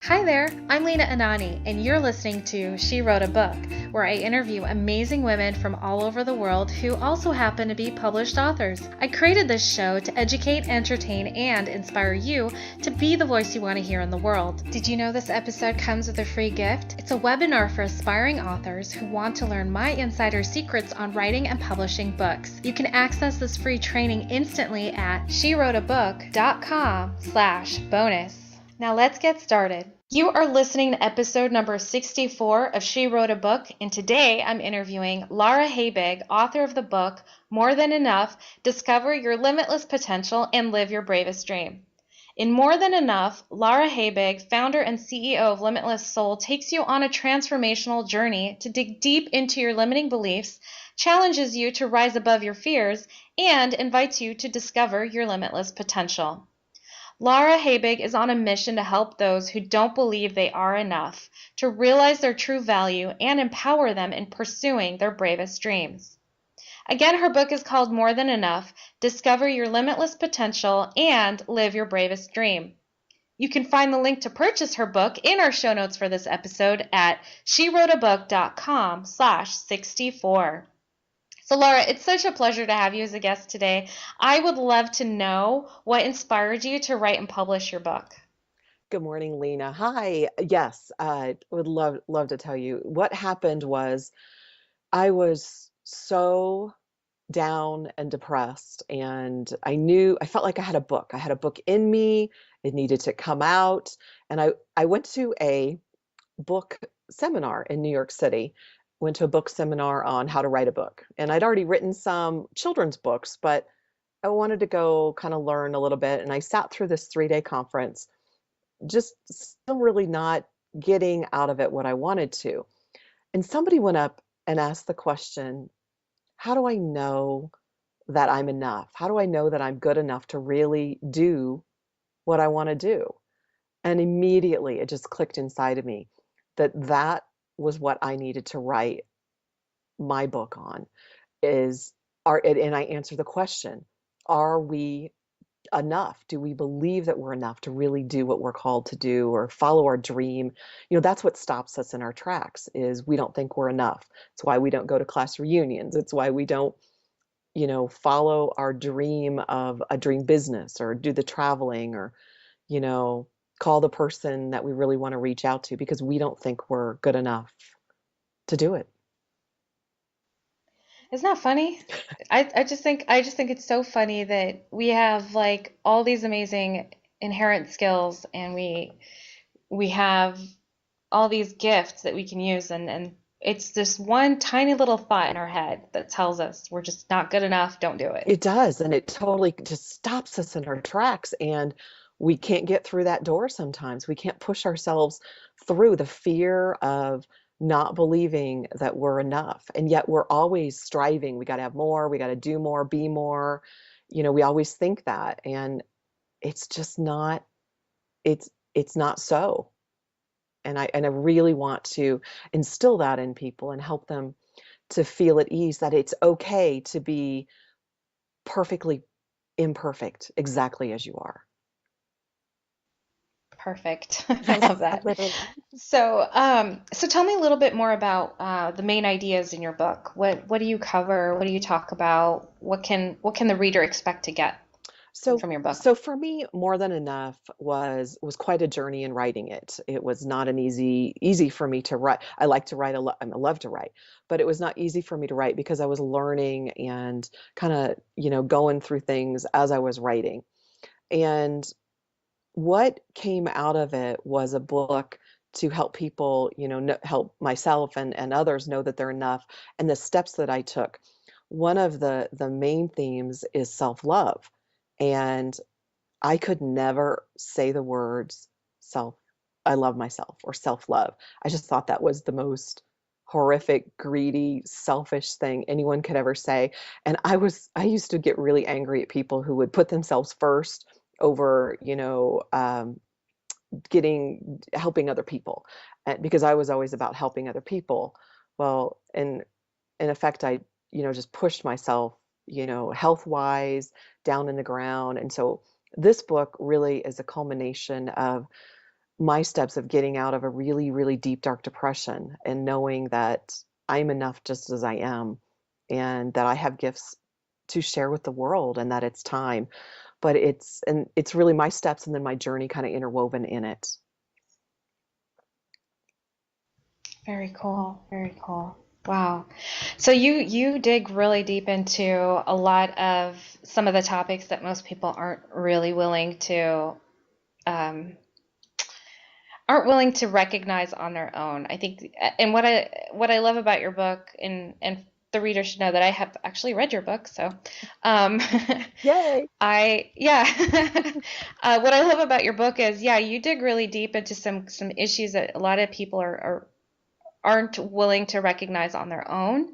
Hi there, I'm Lena Anani, and you're listening to She Wrote a Book, where I interview amazing women from all over the world who also happen to be published authors. I created this show to educate, entertain, and inspire you to be the voice you want to hear in the world. Did you know this episode comes with a free gift? It's a webinar for aspiring authors who want to learn my insider secrets on writing and publishing books. You can access this free training instantly at SheWroteABook.com/bonus. Now let's get started. You are listening to episode number 64 of She Wrote a Book, and today I'm interviewing Lara Habig, author of the book More Than Enough, Discover Your Limitless Potential and Live Your Bravest Dream. In More Than Enough, Lara Habig, founder and CEO of Limitless Soul, takes you on a transformational journey to dig deep into your limiting beliefs, challenges you to rise above your fears, and invites you to discover your limitless potential. Lara Habig is on a mission to help those who don't believe they are enough to realize their true value and empower them in pursuing their bravest dreams. Again, her book is called More Than Enough, Discover Your Limitless Potential and Live Your Bravest Dream. You can find the link to purchase her book in our show notes for this episode at SheWroteABook.com/64. So, Laura, it's such a pleasure to have you as a guest today. I would love to know what inspired you to write and publish your book. Good morning, Lena. Hi. Yes, I would love to tell you. What happened was I was so down and depressed, and I felt like I had a book. I had a book in me. It needed to come out. And I went to a book seminar in New York City, went to a book seminar on how to write a book. And I'd already written some children's books, but I wanted to go kind of learn a little bit. And I sat through this 3-day conference just still really not getting out of it what I wanted to. And somebody went up and asked the question, how do I know that I'm enough? How do I know that I'm good enough to really do what I want to do? And immediately it just clicked inside of me that that was what I needed to write my book on is and I answer the question, are we enough? Do we believe that we're enough to really do what we're called to do or follow our dream? That's what stops us in our tracks is we don't think we're enough. It's why we don't go to class reunions. It's why we don't, follow our dream of a dream business or do the traveling or, you know, call the person that we really want to reach out to because we don't think we're good enough to do it. Isn't that funny? I just think it's so funny that we have like all these amazing inherent skills and we have all these gifts that we can use and it's this one tiny little thought in our head that tells us we're just not good enough, don't do it. It does, and it totally just stops us in our tracks, and we can't get through that door sometimes. We can't push ourselves through the fear of not believing that we're enough. And yet we're always striving. We got to have more, we got to do more, be more. We always think that, and it's just not it's not so. And I really want to instill that in people and help them to feel at ease that it's okay to be perfectly imperfect, exactly as you are. Perfect. I love that. Literally. So tell me a little bit more about the main ideas in your book. What do you cover? What do you talk about? What can the reader expect to get So, from your book? so for me, More Than Enough was quite a journey in writing it. It was not an easy for me to write. I like to write a lot. I love to write, but it was not easy for me to write because I was learning and kind of, going through things as I was writing. And what came out of it was a book to help people, help myself and others know that they're enough and the steps that I took. One of the main themes is self-love. And I could never say the words self, I love myself or self-love. I just thought that was the most horrific, greedy, selfish thing anyone could ever say. And I used to get really angry at people who would put themselves first over, helping other people, because I was always about helping other people. Well, in effect, I, just pushed myself, health wise down in the ground. And so this book really is a culmination of my steps of getting out of a really, really deep, dark depression and knowing that I'm enough just as I am and that I have gifts to share with the world and that it's time. But it's really my steps and then my journey kind of interwoven in it. Very cool. Very cool. Wow. So you dig really deep into a lot of some of the topics that most people um, aren't willing to recognize on their own. I think, and what I love about your book, and the reader should know that I have actually read your book. So, um, Yay! yeah. What I love about your book is, yeah, you dig really deep into some issues that a lot of people aren't willing to recognize on their own.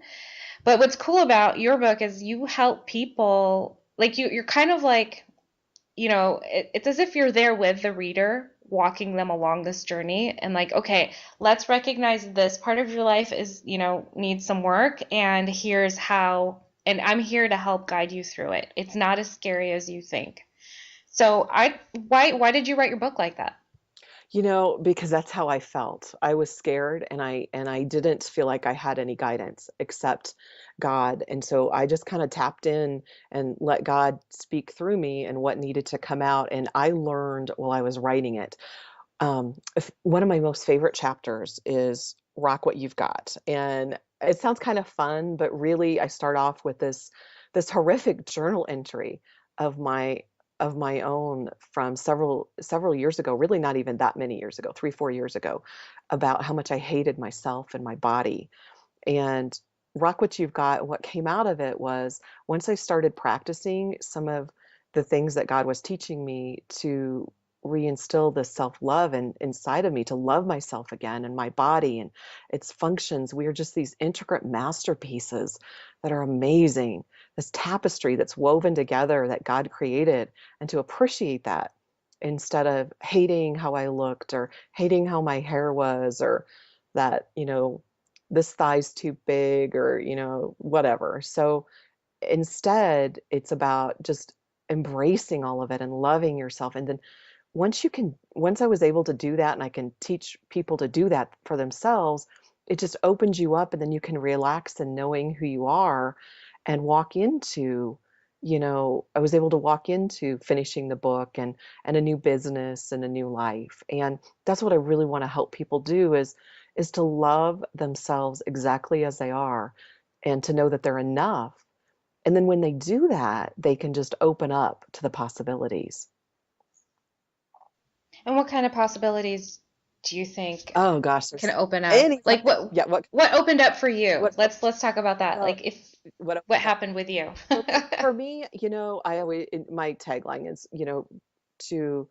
But what's cool about your book is you help people, like you're kind of like, it's as if you're there with the reader, walking them along this journey and like, okay, let's recognize this part of your life is, needs some work, and here's how, and I'm here to help guide you through it. It's not as scary as you think. So why did you write your book like that? Because that's how I felt. I was scared and I didn't feel like I had any guidance except God. And so I just kind of tapped in and let God speak through me and what needed to come out. And I learned while I was writing it. One of my most favorite chapters is Rock What You've Got. And it sounds kind of fun, but really I start off with this horrific journal entry of my own from several years ago, really not even that many years ago, 3 4 years ago, about how much I hated myself and my body. And Rock What You've Got, what came out of it was once I started practicing some of the things that God was teaching me to reinstill this self-love and inside of me, to love myself again and my body and its functions. We are just these intricate masterpieces that are amazing. This tapestry that's woven together that God created, and to appreciate that instead of hating how I looked or hating how my hair was or that, this thigh's too big or, whatever. So instead, it's about just embracing all of it and loving yourself. And then once I was able to do that and I can teach people to do that for themselves, it just opens you up and then you can relax in knowing who you are and walk into, I was able to walk into finishing the book and a new business and a new life. And that's what I really want to help people do is to love themselves exactly as they are and to know that they're enough. And then when they do that, they can just open up to the possibilities. And what kind of possibilities do you think Oh gosh, can there's open up? anytime. Like what Yeah, what opened up for you? what Let's talk about that. well, Like if what what opened up happened with you? for me, I always my tagline is, to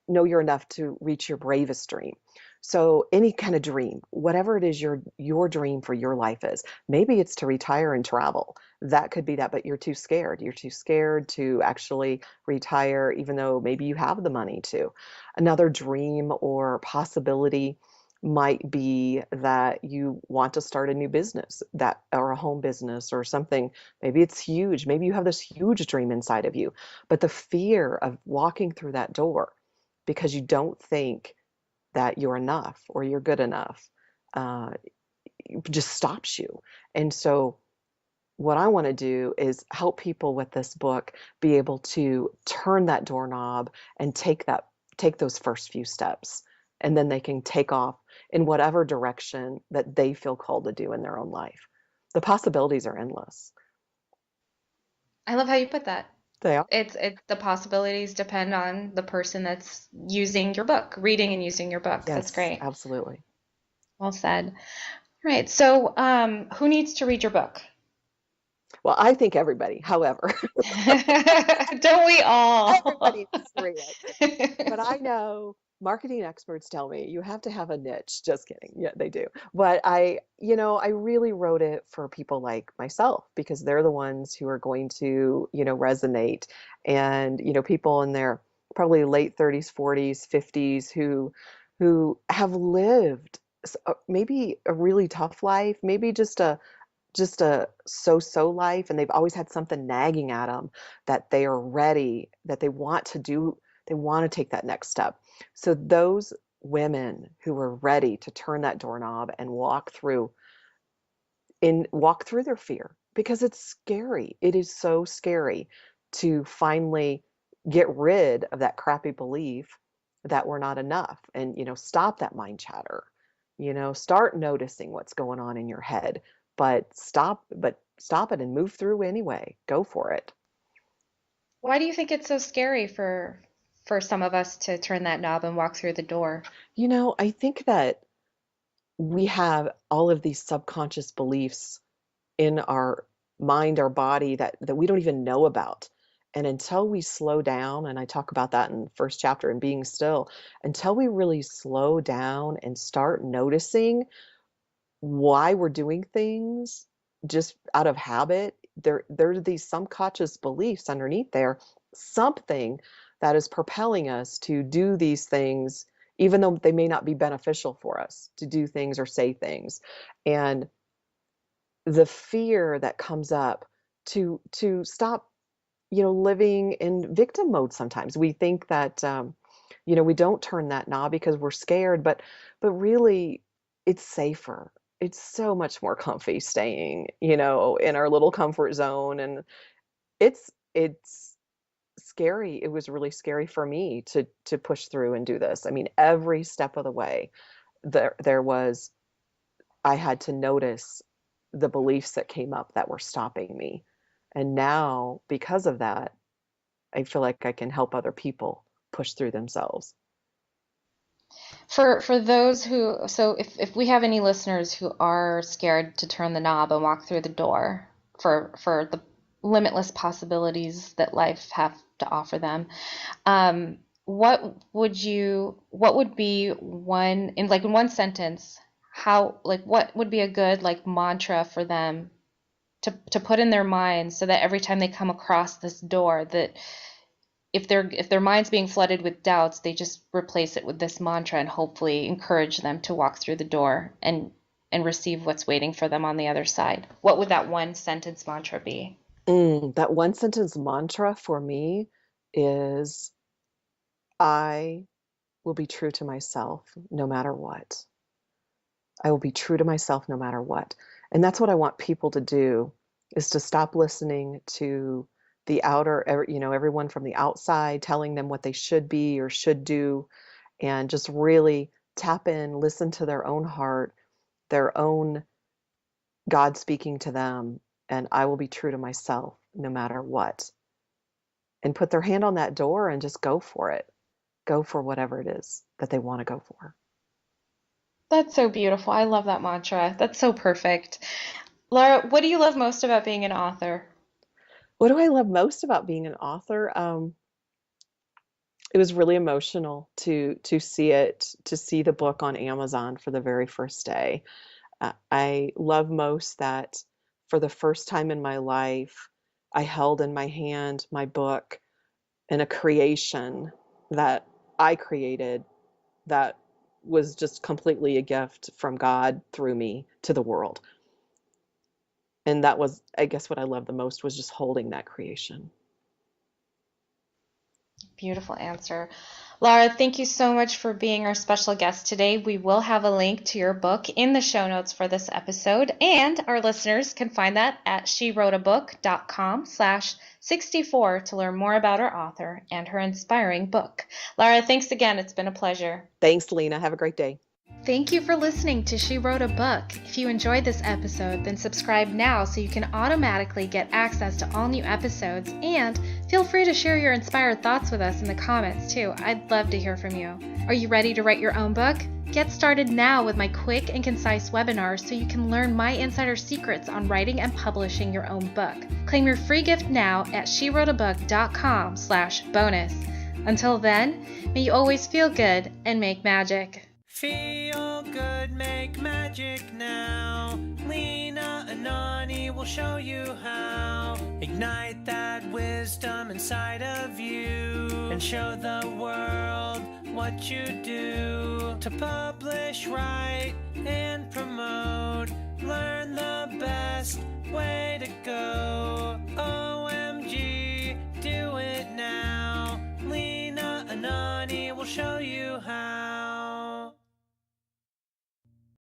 know you're enough to reach your bravest dream. So any kind of dream, whatever it is your dream for your life is. Maybe it's to retire and travel. That could be that, but you're too scared. You're too scared to actually retire, even though maybe you have the money to. Another dream or possibility might be that you want to start a new business that or a home business or something. Maybe it's huge. Maybe you have this huge dream inside of you, but the fear of walking through that door because you don't think that you're enough or you're good enough uh, just stops you. And so, what I want to do is help people with this book be able to turn that doorknob and take those first few steps, and then they can take off in whatever direction that they feel called to do in their own life. The possibilities are endless. I love how you put that. They are. It's the possibilities depend on the person that's using your book, reading and using your book. That's Yes, great. absolutely. Well said. All right. So, who needs to read your book? Well, I think everybody, however, Don't we all? everybody needs to read it. But I know marketing experts tell me you have to have a niche. Just kidding. Yeah, they do. But I really wrote it for people like myself because they're the ones who are going to, resonate. And, people in their probably late 30s, 40s, 50s who have lived maybe a really tough life, maybe just a so-so life, and they've always had something nagging at them that they are ready, that they want to do, they want to take that next step. So those women who were ready to turn that doorknob and walk through their fear, because it's scary. It is so scary to finally get rid of that crappy belief that we're not enough, and stop that mind chatter. Start noticing what's going on in your head, but stop it and move through anyway. Go for it. Why do you think it's so scary for some of us to turn that knob and walk through the door? I think that we have all of these subconscious beliefs in our mind, our body, that we don't even know about. And until we slow down, and I talk about that in the first chapter in Being Still, until we really slow down and start noticing why we're doing things just out of habit, there are these subconscious beliefs underneath there, something that is propelling us to do these things, even though they may not be beneficial for us to do things or say things. And the fear that comes up to stop, living in victim mode. Sometimes we think that, we don't turn that knob because we're scared, but really it's safer. It's so much more comfy staying, in our little comfort zone. And it's scary. It was really scary for me to push through and do this. I mean, every step of the way, there was, I had to notice the beliefs that came up that were stopping me. And now, because of that, I feel like I can help other people push through themselves. For those who, so if we have any listeners who are scared to turn the knob and walk through the door for the limitless possibilities that life have to offer them, what would be one, in one sentence, what would be a good mantra for them to put in their minds, so that every time they come across this door, that if their mind's being flooded with doubts, they just replace it with this mantra and hopefully encourage them to walk through the door and receive what's waiting for them on the other side. What would that one sentence mantra be? That one sentence mantra for me is, I will be true to myself no matter what. I will be true to myself no matter what. And that's what I want people to do, is to stop listening to the everyone from the outside telling them what they should be or should do, and just really tap in, listen to their own heart, their own God speaking to them, and I will be true to myself no matter what. And put their hand on that door and just go for it. Go for whatever it is that they want to go for. That's so beautiful. I love that mantra. That's so perfect. Lara, what do you love most about being an author? What do I love most about being an author? It was really emotional to see the book on Amazon for the very first day. I love most that for the first time in my life, I held in my hand my book and a creation that I created that was just completely a gift from God through me to the world. And that was, I guess, what I loved the most, was just holding that creation. Beautiful answer. Lara, thank you so much for being our special guest today. We will have a link to your book in the show notes for this episode, and our listeners can find that at SheWroteABook.com/64 to learn more about our author and her inspiring book. Lara, thanks again. It's been a pleasure. Thanks, Lena. Have a great day. Thank you for listening to She Wrote a Book. If you enjoyed this episode, then subscribe now so you can automatically get access to all new episodes, and feel free to share your inspired thoughts with us in the comments too. I'd love to hear from you. Are you ready to write your own book? Get started now with my quick and concise webinars so you can learn my insider secrets on writing and publishing your own book. Claim your free gift now at SheWroteABook.com/bonus. Until then, may you always feel good and make magic. Feel good, make magic now. Lena and Anani will show you how. Ignite that wisdom inside of you and show the world what you do. To publish, write, and promote, learn the best way to go. OMG, do it now. Lena and Anani will show you